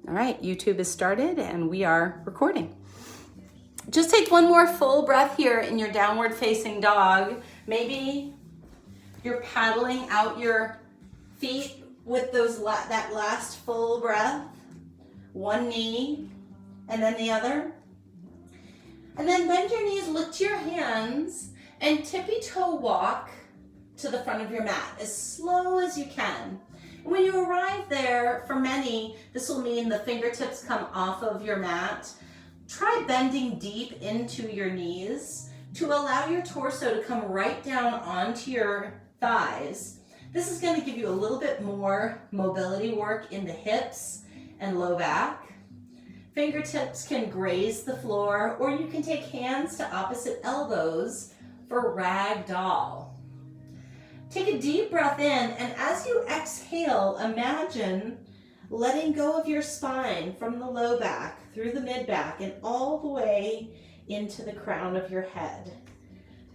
All right, YouTube is started and we are recording. Just take one more full breath here in your downward facing dog. Maybe you're paddling out your feet with that last full breath. One knee and then the other. And then bend your knees, look to your hands, and tippy toe walk to the front of your mat as slow as you can. When you arrive there, for many, this will mean the fingertips come off of your mat. Try bending deep into your knees to allow your torso to come right down onto your thighs. This is going to give you a little bit more mobility work in the hips and low back. Fingertips can graze the floor, or you can take hands to opposite elbows for rag doll. Take a deep breath in, and as you exhale, imagine letting go of your spine from the low back, through the mid back, and all the way into the crown of your head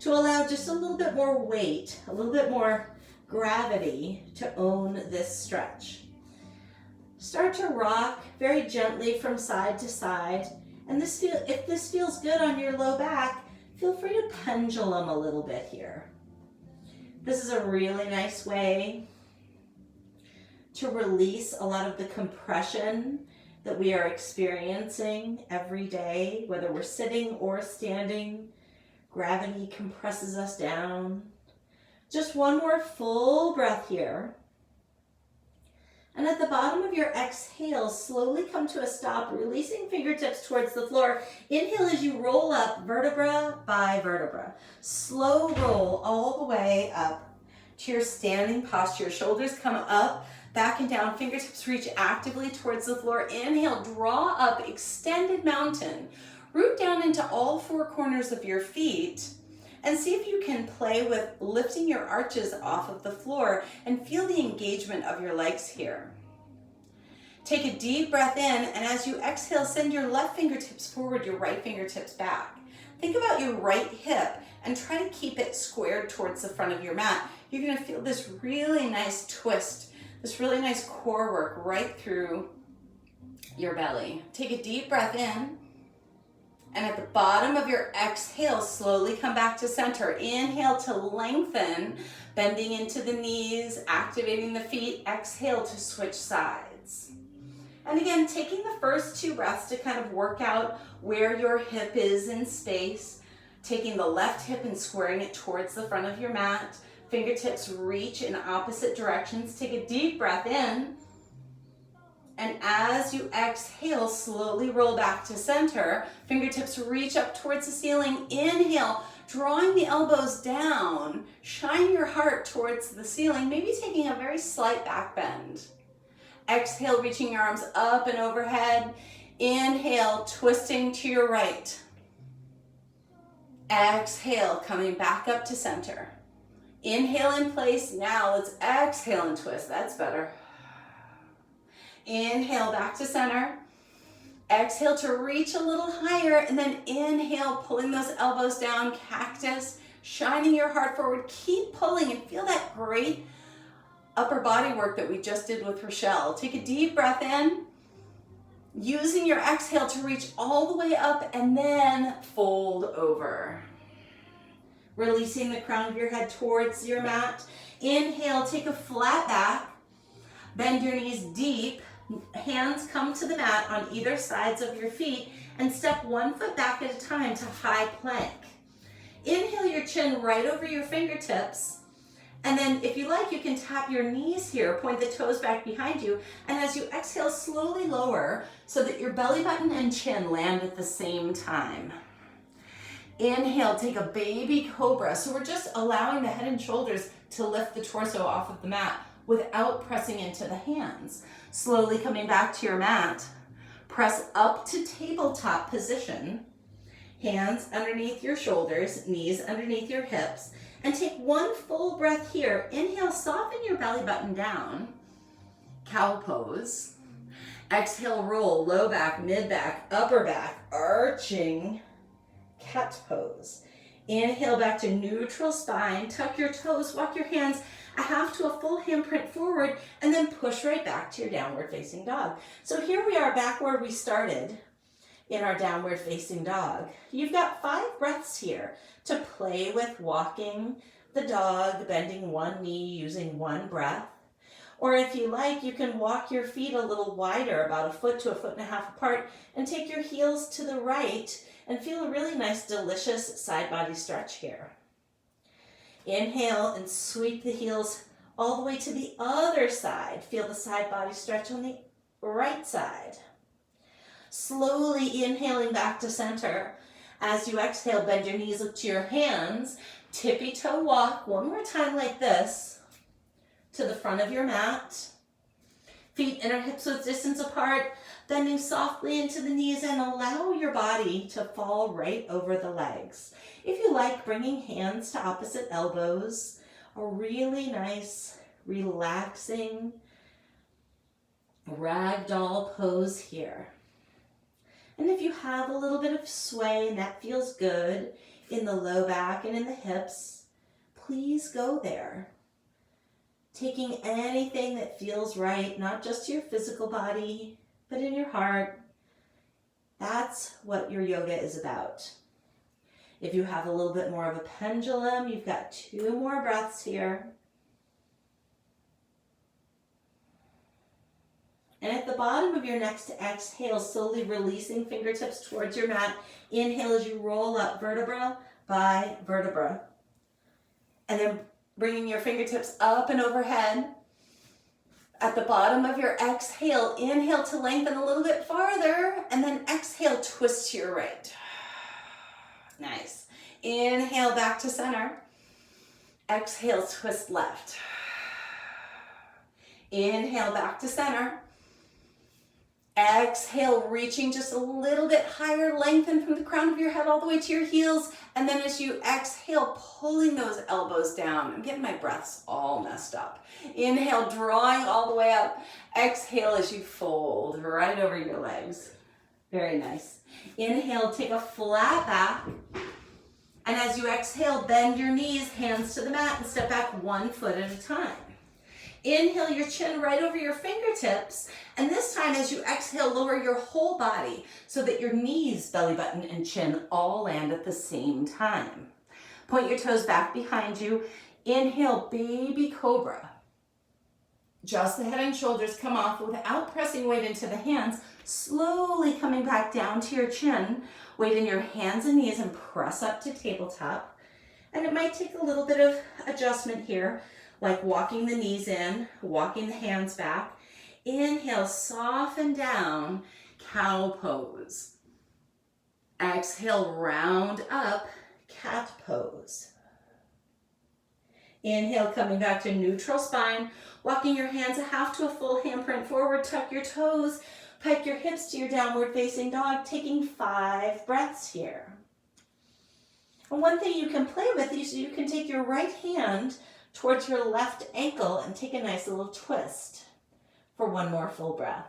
to allow just a little bit more weight, a little bit more gravity to own this stretch. Start to rock very gently from side to side, and if this feels good on your low back, feel free to pendulum a little bit here. This is a really nice way to release a lot of the compression that we are experiencing every day, whether we're sitting or standing. Gravity compresses us down. Just one more full breath here. And at the bottom of your exhale, slowly come to a stop, releasing fingertips towards the floor. Inhale as you roll up vertebra by vertebra. Slow roll all the way up to your standing posture. Shoulders come up, back and down. Fingertips reach actively towards the floor. Inhale, draw up, extended mountain. Root down into all four corners of your feet. And see if you can play with lifting your arches off of the floor and feel the engagement of your legs here. Take a deep breath in, and as you exhale, send your left fingertips forward, your right fingertips back. Think about your right hip and try to keep it squared towards the front of your mat. You're going to feel this really nice twist, this really nice core work right through your belly. Take a deep breath in. And at the bottom of your exhale, slowly come back to center. Inhale to lengthen, bending into the knees, activating the feet. Exhale to switch sides. And again, taking the first two breaths to kind of work out where your hip is in space. Taking the left hip and squaring it towards the front of your mat. Fingertips reach in opposite directions. Take a deep breath in. And as you exhale, slowly roll back to center. Fingertips reach up towards the ceiling. Inhale, drawing the elbows down. Shine your heart towards the ceiling, maybe taking a very slight back bend. Exhale, reaching your arms up and overhead. Inhale, twisting to your right. Exhale, coming back up to center. Inhale in place. Now let's exhale and twist. That's better. Inhale back to center. Exhale to reach a little higher, and then inhale, pulling those elbows down, cactus, shining your heart forward. Keep pulling and feel that great upper body work that we just did with Rochelle. Take a deep breath in, using your exhale to reach all the way up and then fold over. Releasing the crown of your head towards your mat. Inhale, take a flat back, bend your knees deep. Hands come to the mat on either sides of your feet and step one foot back at a time to high plank. Inhale your chin right over your fingertips, and then if you like, you can tap your knees here, point the toes back behind you, and as you exhale, slowly lower so that your belly button and chin land at the same time. Inhale, take a baby cobra. So we're just allowing the head and shoulders to lift the torso off of the mat without pressing into the hands. Slowly coming back to your mat, press up to tabletop position, hands underneath your shoulders, knees underneath your hips, and take one full breath here. Inhale, soften your belly button down, cow pose. Exhale, roll, low back, mid back, upper back, arching, cat pose. Inhale back to neutral spine, tuck your toes, walk your hands a half to a full handprint forward, and then push right back to your downward facing dog. So here we are back where we started in our downward facing dog. You've got 5 breaths here to play with walking the dog, bending one knee using one breath. Or if you like, you can walk your feet a little wider, about 1 foot to 1.5 feet apart, and take your heels to the right and feel a really nice, delicious side body stretch here. Inhale and sweep the heels all the way to the other side. Feel the side body stretch on the right side. Slowly inhaling back to center. As you exhale, bend your knees, look to your hands, tippy toe walk one more time like this to the front of your mat. Feet inner hips width distance apart, bending softly into the knees, and allow your body to fall right over the legs. If you like, bringing hands to opposite elbows, a really nice, relaxing ragdoll pose here. And if you have a little bit of sway and that feels good in the low back and in the hips, please go there. Taking anything that feels right, not just to your physical body, but in your heart. That's what your yoga is about. If you have a little bit more of a pendulum, you've got 2 more breaths here. And at the bottom of your next exhale, slowly releasing fingertips towards your mat. Inhale as you roll up vertebra by vertebra. And then bringing your fingertips up and overhead. At the bottom of your exhale, inhale to lengthen a little bit farther, and then exhale, twist to your right. Nice. Inhale back to center. Exhale, twist left. Inhale back to center. Exhale, reaching just a little bit higher, lengthen from the crown of your head all the way to your heels. And then as you exhale, pulling those elbows down. I'm getting my breaths all messed up. Inhale, drawing all the way up. Exhale as you fold right over your legs. Very nice. Inhale, take a flat back. And as you exhale, bend your knees, hands to the mat, and step back 1 foot at a time. Inhale your chin right over your fingertips, and this time as you exhale, lower your whole body so that your knees, belly button, and chin all land at the same time. Point your toes back behind you. Inhale, baby cobra. Just the head and shoulders come off without pressing weight into the hands, slowly coming back down to your chin. Weight in your hands and knees and press up to tabletop. And it might take a little bit of adjustment here, like walking the knees in, walking the hands back. Inhale, soften down, cow pose. Exhale, round up, cat pose. Inhale, coming back to neutral spine, walking your hands a half to a full handprint forward, tuck your toes, pike your hips to your downward facing dog, taking 5 breaths here. And one thing you can play with is you can take your right hand towards your left ankle and take a nice little twist for 1 more full breath.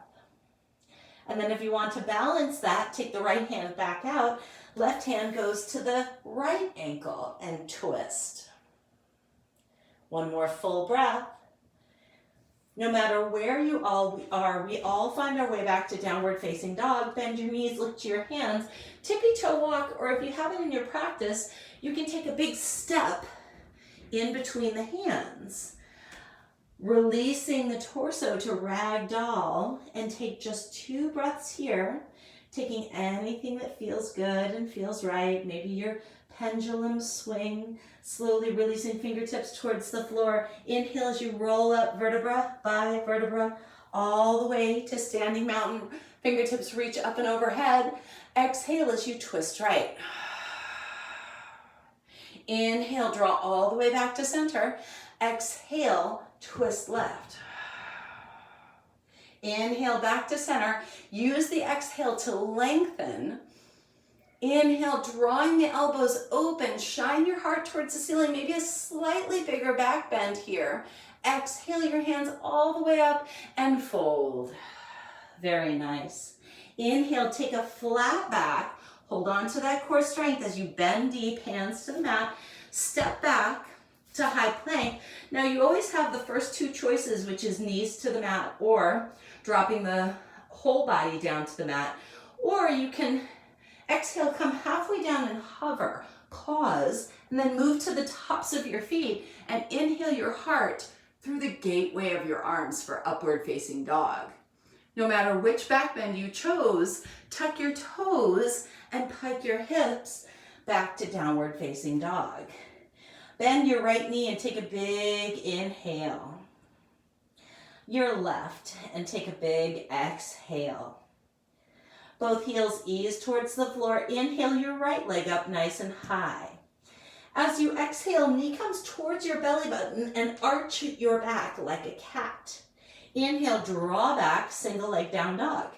And then if you want to balance that, take the right hand back out, left hand goes to the right ankle and twist. 1 more full breath. No matter where you all are, we all find our way back to downward facing dog. Bend your knees, look to your hands, tippy toe walk, or if you have it in your practice, you can take a big step in between the hands. Releasing the torso to ragdoll and take just 2 breaths here, taking anything that feels good and feels right. Maybe your pendulum swing, slowly releasing fingertips towards the floor. Inhale as you roll up vertebra by vertebra all the way to standing mountain. Fingertips reach up and overhead. Exhale as you twist right. Inhale, draw all the way back to center. Exhale, twist left. Inhale, back to center. Use the exhale to lengthen. Inhale, drawing the elbows open. Shine your heart towards the ceiling. Maybe a slightly bigger back bend here. Exhale your hands all the way up and fold. Very nice. Inhale, take a flat back. Hold on to that core strength as you bend deep, hands to the mat. Step back. to high plank. Now you always have the first two choices, which is knees to the mat or dropping the whole body down to the mat. Or you can exhale, come halfway down and hover, pause, and then move to the tops of your feet and inhale your heart through the gateway of your arms for upward facing dog. No matter which back bend you chose, tuck your toes and pike your hips back to downward facing dog. Bend your right knee and take a big inhale. Your left and take a big exhale. Both heels ease towards the floor. Inhale your right leg up nice and high. As you exhale, knee comes towards your belly button and arch your back like a cat. Inhale, draw back, single leg down dog.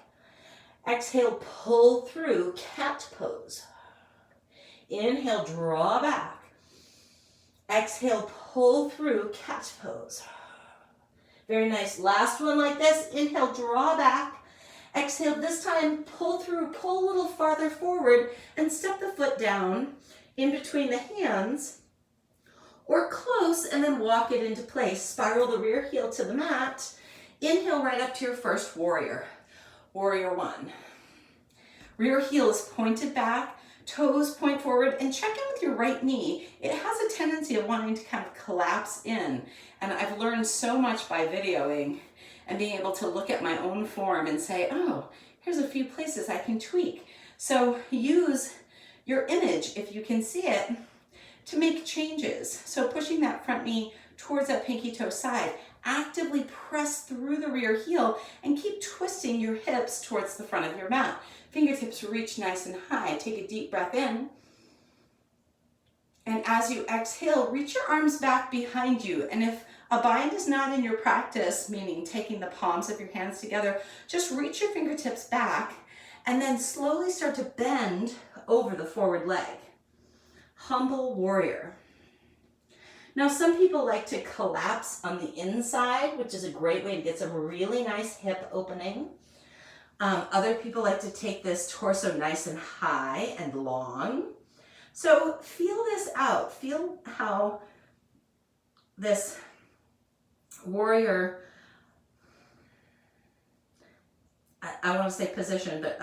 Exhale, pull through cat pose. Inhale, draw back. Exhale, pull through cat pose. Very nice. Last one like this. Inhale, draw back. Exhale, this time pull through, pull a little farther forward and step the foot down in between the hands or close and then walk it into place. Spiral the rear heel to the mat. Inhale right up to your first warrior. Warrior one. Rear heel is pointed back, toes point forward, and check in with your right knee. It has a tendency of wanting to kind of collapse in. And I've learned so much by videoing and being able to look at my own form and say, oh, here's a few places I can tweak. So use your image, if you can see it, to make changes. So pushing that front knee towards that pinky toe side, actively press through the rear heel and keep twisting your hips towards the front of your mat. Fingertips reach nice and high. Take a deep breath in. And as you exhale, reach your arms back behind you. And if a bind is not in your practice, meaning taking the palms of your hands together, just reach your fingertips back and then slowly start to bend over the forward leg. Humble warrior. Now, some people like to collapse on the inside, which is a great way to get some really nice hip opening. Other people like to take this torso nice and high and long. So feel this out. Feel how this warrior, I want to say position, but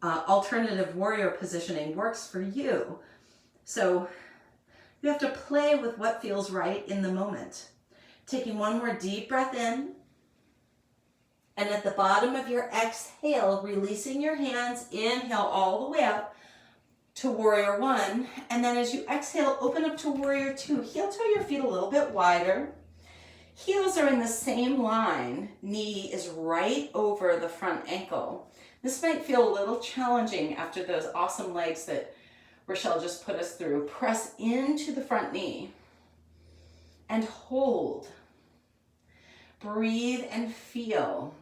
alternative warrior positioning works for you. So you have to play with what feels right in the moment. Taking one more deep breath in. And at the bottom of your exhale, releasing your hands, inhale all the way up to warrior one. And then as you exhale, open up to warrior two. Heel toe your feet a little bit wider. Heels are in the same line. Knee is right over the front ankle. This might feel a little challenging after those awesome legs that Rochelle just put us through. Press into the front knee and hold. Breathe and feel.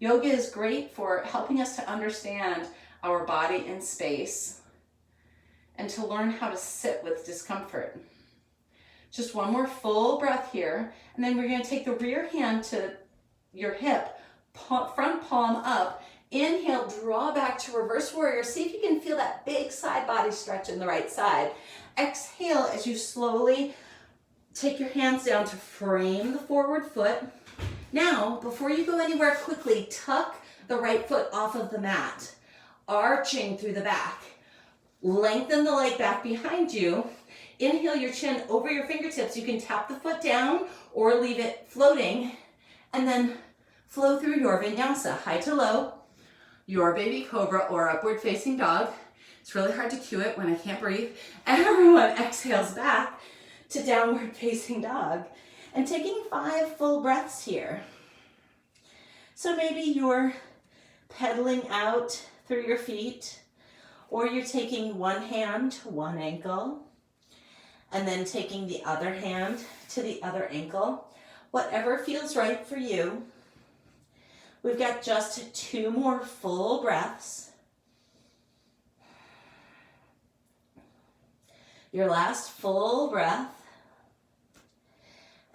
Yoga is great for helping us to understand our body in space and to learn how to sit with discomfort. Just one more full breath here, and then we're going to take the rear hand to your hip, front palm up. Inhale, draw back to reverse warrior. See if you can feel that big side body stretch in the right side. Exhale as you slowly take your hands down to frame the forward foot. Now, before you go anywhere quickly, tuck the right foot off of the mat, arching through the back. Lengthen the leg back behind you. Inhale your chin over your fingertips. You can tap the foot down or leave it floating, and then flow through your vinyasa, high to low, your baby cobra or upward facing dog. It's really hard to cue it when I can't breathe. Everyone exhales back to downward facing dog. And taking 5 full breaths here. So maybe you're pedaling out through your feet, or you're taking one hand to one ankle, and then taking the other hand to the other ankle. Whatever feels right for you. We've got just 2 more full breaths. Your last full breath.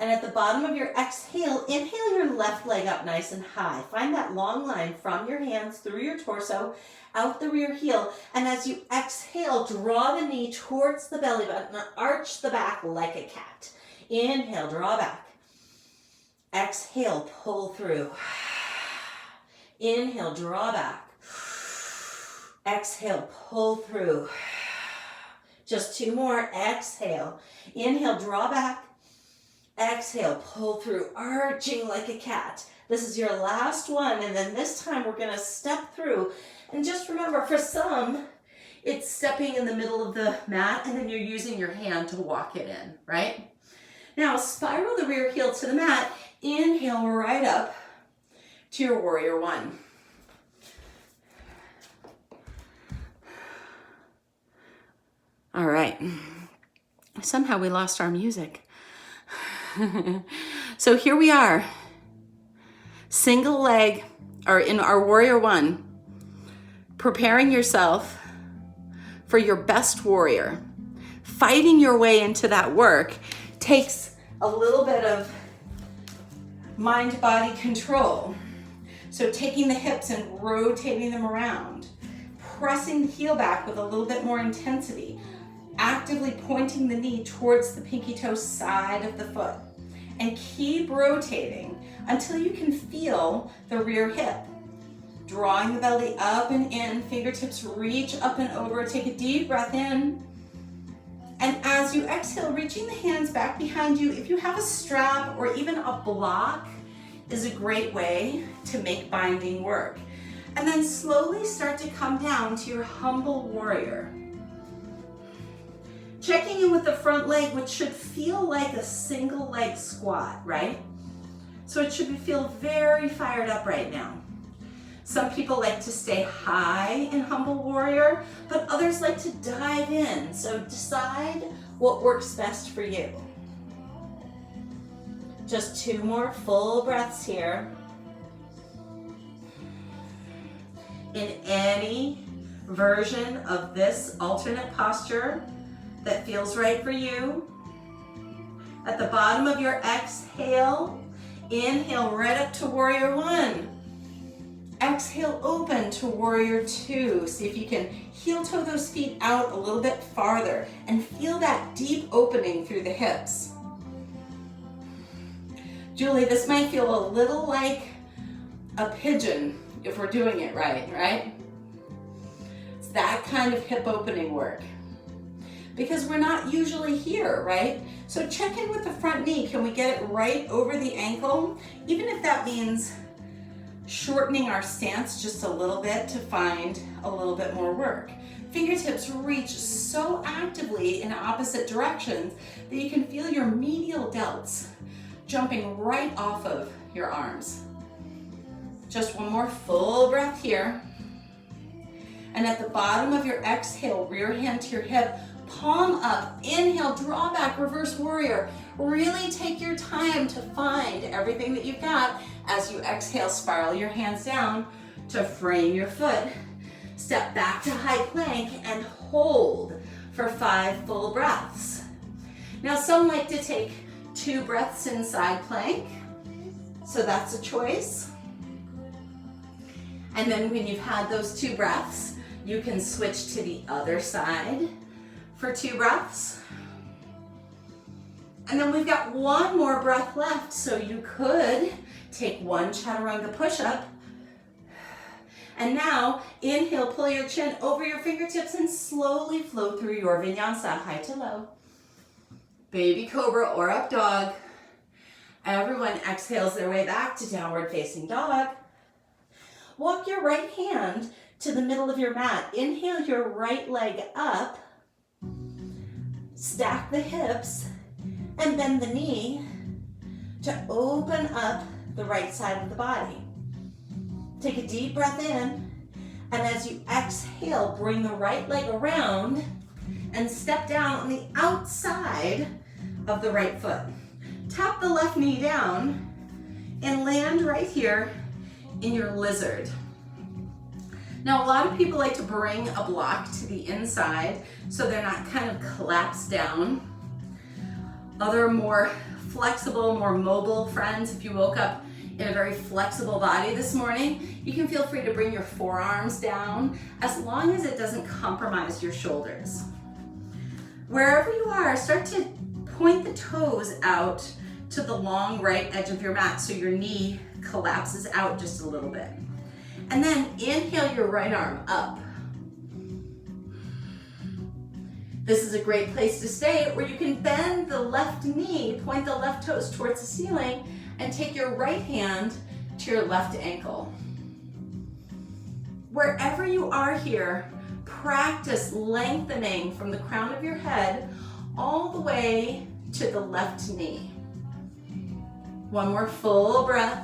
And at the bottom of your exhale, inhale your left leg up nice and high. Find that long line from your hands through your torso, out the rear heel. And as you exhale, draw the knee towards the belly button, arch the back like a cat. Inhale, draw back. Exhale, pull through. Inhale, draw back. Exhale, pull through. Just 2 more. Exhale. Inhale, draw back. Exhale, pull through, arching like a cat. This is your last one, and then this time we're gonna step through. And just remember, for some, it's stepping in the middle of the mat, and then you're using your hand to walk it in, right? Now, spiral the rear heel to the mat. Inhale right up to your warrior one. All right. Somehow we lost our music. So here we are. Single leg, or in our warrior one, preparing yourself for your best warrior. Fighting your way into that work takes a little bit of mind-body control. So taking the hips and rotating them around, pressing the heel back with a little bit more intensity, actively pointing the knee towards the pinky toe side of the foot, and keep rotating until you can feel the rear hip. Drawing the belly up and in, fingertips reach up and over, take a deep breath in. And as you exhale, reaching the hands back behind you, if you have a strap or even a block, is a great way to make binding work. And then slowly start to come down to your humble warrior. Checking in with the front leg, which should feel like a single leg squat, right? So it should feel very fired up right now. Some people like to stay high in humble warrior, but others like to dive in. So decide what works best for you. Just 2 more full breaths here. In any version of this alternate posture that feels right for you. At the bottom of your exhale, inhale right up to warrior one. Exhale, open to warrior two. See if you can heel toe those feet out a little bit farther and feel that deep opening through the hips. Julie, this might feel a little like a pigeon if we're doing it right? It's that kind of hip opening work. Because we're not usually here, right? So check in with the front knee. Can we get it right over the ankle? Even if that means shortening our stance just a little bit to find a little bit more work. Fingertips reach so actively in opposite directions that you can feel your medial delts jumping right off of your arms. Just 1 more full breath here. And at the bottom of your exhale, rear hand to your hip, palm up, inhale, draw back, reverse warrior. Really take your time to find everything that you've got. As you exhale, spiral your hands down to frame your foot. Step back to high plank and hold for 5 full breaths. Now some like to take 2 breaths in side plank, so that's a choice. And then when you've had those 2 breaths, you can switch to the other side for 2 breaths. And then we've got 1 more breath left, so you could take 1 chaturanga push-up. And now, inhale, pull your chin over your fingertips and slowly flow through your vinyasa, high to low. Baby cobra or up dog. Everyone exhales their way back to downward facing dog. Walk your right hand to the middle of your mat. Inhale your right leg up. Stack the hips and bend the knee to open up the right side of the body. Take a deep breath in, and as you exhale, bring the right leg around and step down on the outside of the right foot. Tap the left knee down and land right here in your lizard. Now, a lot of people like to bring a block to the inside so they're not kind of collapsed down. Other more flexible, more mobile friends, if you woke up in a very flexible body this morning, you can feel free to bring your forearms down as long as it doesn't compromise your shoulders. Wherever you are, start to point the toes out to the long right edge of your mat so your knee collapses out just a little bit. And then inhale your right arm up. This is a great place to stay, where you can bend the left knee, point the left toes towards the ceiling, and take your right hand to your left ankle. Wherever you are here, practice lengthening from the crown of your head all the way to the left knee. One more full breath.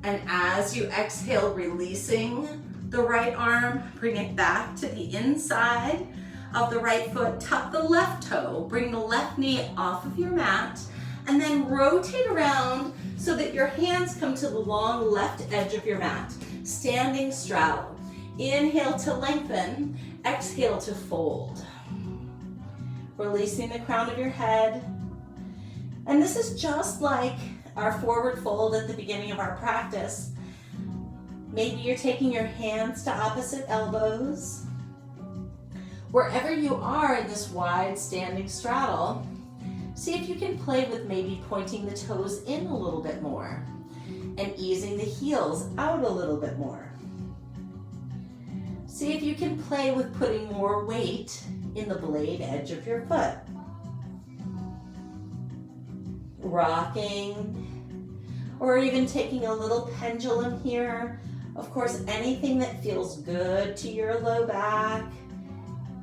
And as you exhale, releasing the right arm, bring it back to the inside of the right foot, tuck the left toe, bring the left knee off of your mat, and then rotate around so that your hands come to the long left edge of your mat, standing straddle. Inhale to lengthen, exhale to fold. Releasing the crown of your head. And this is just like our forward fold at the beginning of our practice. Maybe you're taking your hands to opposite elbows. Wherever you are in this wide standing straddle, see if you can play with maybe pointing the toes in a little bit more and easing the heels out a little bit more. See if you can play with putting more weight in the blade edge of your foot. Rocking, or even taking a little pendulum here. Of course, anything that feels good to your low back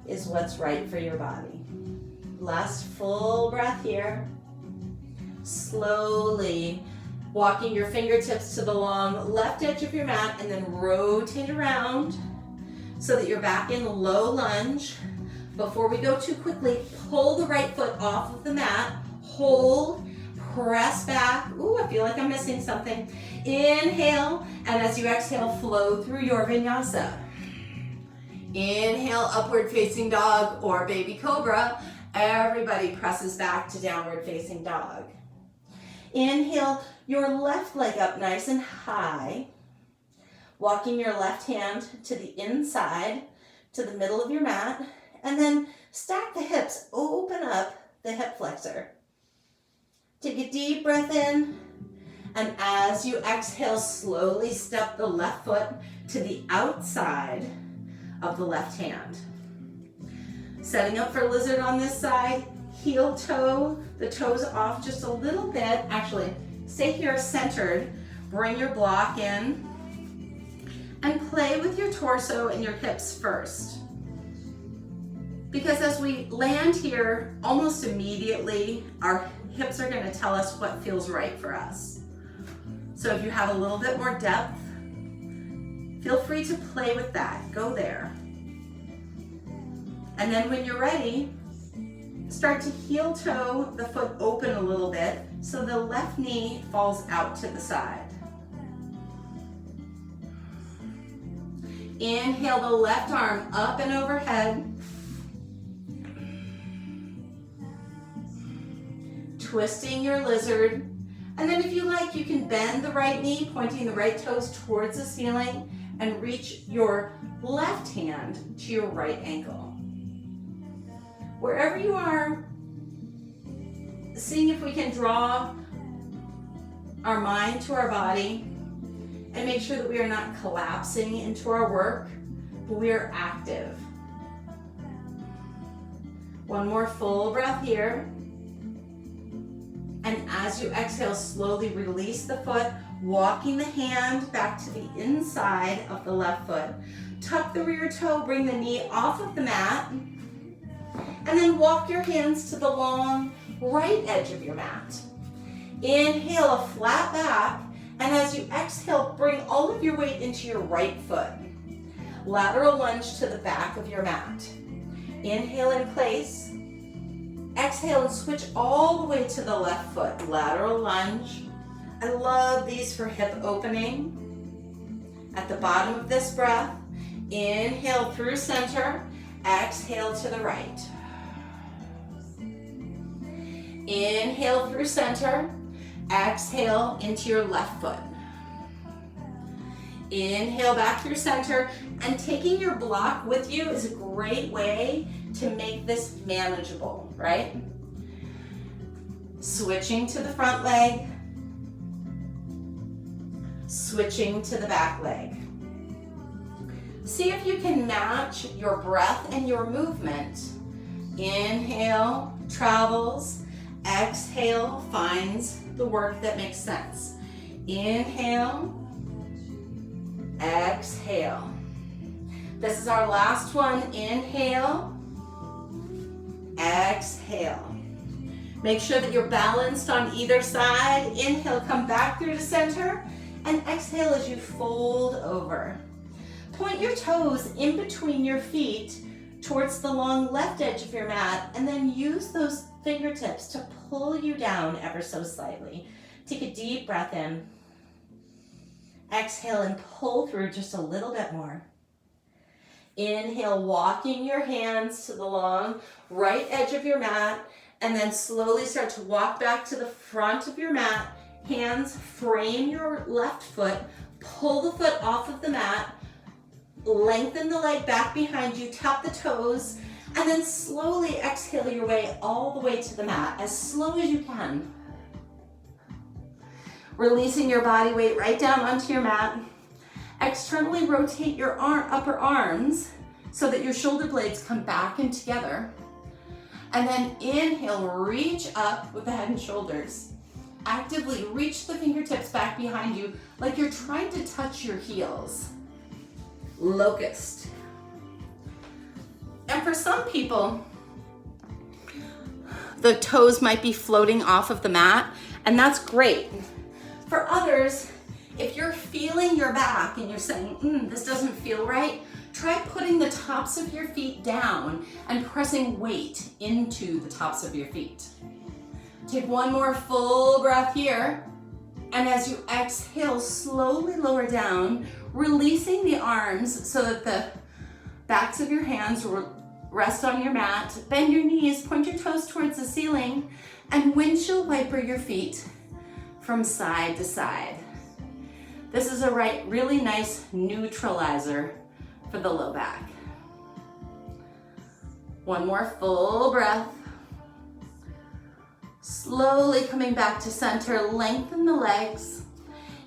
is what's right for your body. Last full breath here. Slowly walking your fingertips to the long left edge of your mat and then rotate around so that you're back in low lunge. Before we go too quickly, pull the right foot off of the mat, hold, press back. Ooh, I feel like I'm missing something. Inhale, and as you exhale, flow through your vinyasa. Inhale, upward facing dog or baby cobra. Everybody presses back to downward facing dog. Inhale, your left leg up nice and high. Walking your left hand to the inside, to the middle of your mat, and then stack the hips, open up the hip flexor. Take a deep breath in, and as you exhale, slowly step the left foot to the outside of the left hand. Setting up for lizard on this side, heel toe, the toes off just a little bit. Actually, stay here centered. Bring your block in and play with your torso and your hips first. Because as we land here, almost immediately, our hips are going to tell us what feels right for us. So if you have a little bit more depth, feel free to play with that. Go there. And then when you're ready, start to heel toe the foot open a little bit so the left knee falls out to the side. Inhale the left arm up and overhead. Twisting your lizard. And then if you like, you can bend the right knee, pointing the right toes towards the ceiling, and reach your left hand to your right ankle. Wherever you are, seeing if we can draw our mind to our body and make sure that we are not collapsing into our work, but we are active. One more full breath here. And as you exhale, slowly release the foot, walking the hand back to the inside of the left foot. Tuck the rear toe, bring the knee off of the mat, and then walk your hands to the long right edge of your mat. Inhale, a flat back, and as you exhale, bring all of your weight into your right foot. Lateral lunge to the back of your mat. Inhale in place. Exhale and switch all the way to the left foot. Lateral lunge. I love these for hip opening. At the bottom of this breath, inhale through center. Exhale to the right. Inhale through center. Exhale into your left foot. Inhale back through center, and taking your block with you is a great way to make this manageable, right? Switching to the front leg, switching to the back leg. See if you can match your breath and your movement. Inhale travels, exhale finds the work that makes sense. Inhale, exhale. This is our last one. Inhale, exhale. Make sure that you're balanced on either side. Inhale, come back through the center, and exhale as you fold over. Point your toes in between your feet towards the long left edge of your mat, and then use those fingertips to pull you down ever so slightly. Take a deep breath in. Exhale and pull through just a little bit more. Inhale, walking your hands to the long right edge of your mat, and then slowly start to walk back to the front of your mat. Hands frame your left foot, pull the foot off of the mat, lengthen the leg back behind you, tap the toes, and then slowly exhale your way all the way to the mat, as slow as you can. Releasing your body weight right down onto your mat. Externally rotate your upper arms so that your shoulder blades come back and together. And then inhale, reach up with the head and shoulders. Actively reach the fingertips back behind you like you're trying to touch your heels. Locust. And for some people, the toes might be floating off of the mat, and that's great. For others, if you're feeling your back and you're saying, this doesn't feel right, try putting the tops of your feet down and pressing weight into the tops of your feet. Take one more full breath here. And as you exhale, slowly lower down, releasing the arms so that the backs of your hands rest on your mat. Bend your knees, point your toes towards the ceiling, and windshield wiper your feet from side to side. This is a really nice neutralizer for the low back. One more full breath. Slowly coming back to center, lengthen the legs.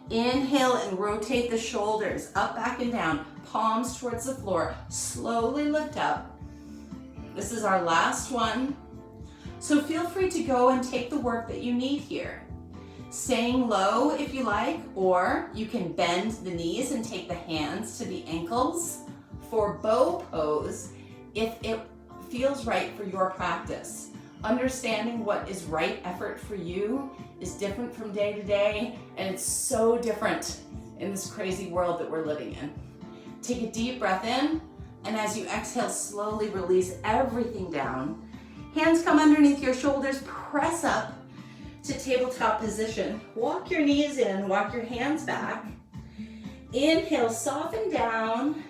Inhale and rotate the shoulders up, back, and down. Palms towards the floor. Slowly lift up. This is our last one. So feel free to go and take the work that you need here. Staying low if you like, or you can bend the knees and take the hands to the ankles for bow pose if it feels right for your practice. Understanding what is right effort for you is different from day to day, and it's so different in this crazy world that we're living in. Take a deep breath in, and as you exhale, slowly release everything down. Hands come underneath your shoulders, press up to tabletop position. Walk your knees in, walk your hands back. Inhale, soften down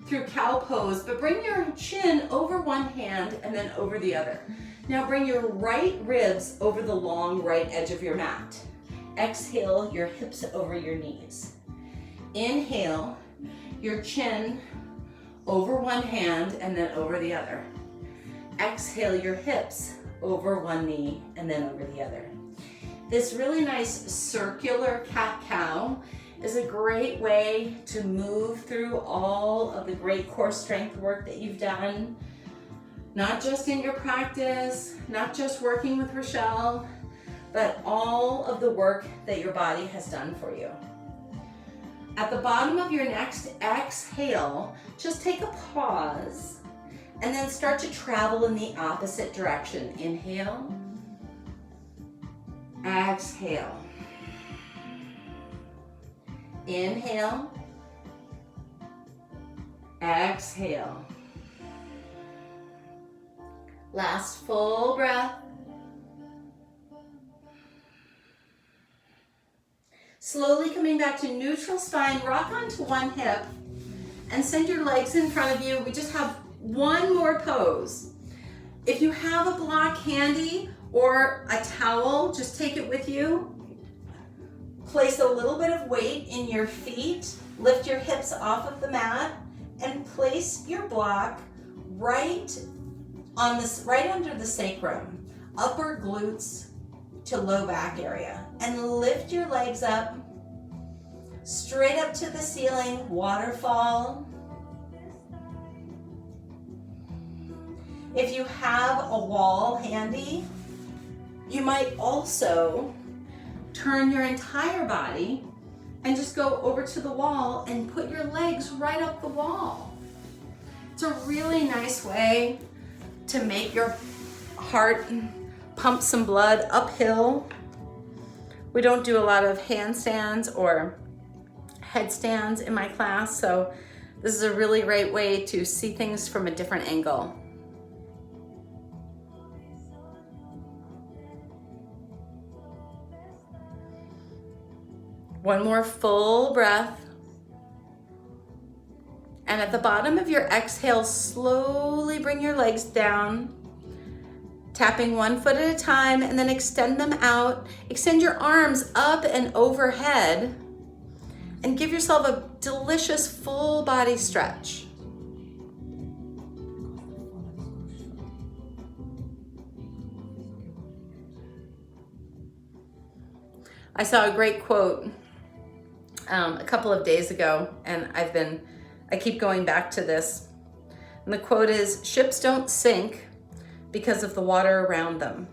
through cow pose, but bring your chin over one hand and then over the other. Now bring your right ribs over the long right edge of your mat. Exhale, your hips over your knees. Inhale, your chin over one hand and then over the other. Exhale, your hips over one knee and then over the other. This really nice circular cat-cow is a great way to move through all of the great core strength work that you've done, not just in your practice, not just working with Rochelle, but all of the work that your body has done for you. At the bottom of your next exhale, just take a pause and then start to travel in the opposite direction. Inhale, exhale. Inhale, exhale. Last full breath. Slowly coming back to neutral spine, rock onto one hip and send your legs in front of you. We just have one more pose. If you have a block handy, or a towel, just take it with you. Place a little bit of weight in your feet, lift your hips off of the mat, and place your block right under the sacrum, upper glutes to low back area, and lift your legs up, straight up to the ceiling, waterfall. If you have a wall handy, you might also turn your entire body and just go over to the wall and put your legs right up the wall. It's a really nice way to make your heart pump some blood uphill. We don't do a lot of handstands or headstands in my class, so this is a really great way to see things from a different angle. One more full breath. And at the bottom of your exhale, slowly bring your legs down, tapping one foot at a time, and then extend them out. Extend your arms up and overhead, and give yourself a delicious full body stretch. I saw a great quote a couple of days ago, and I keep going back to this. And the quote is, "Ships don't sink because of the water around them.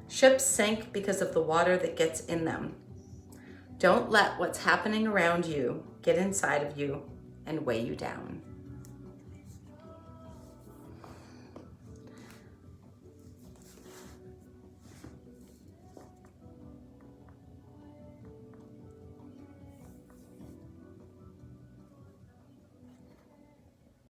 Ships sink because of the water that gets in them. Don't let what's happening around you get inside of you and weigh you down."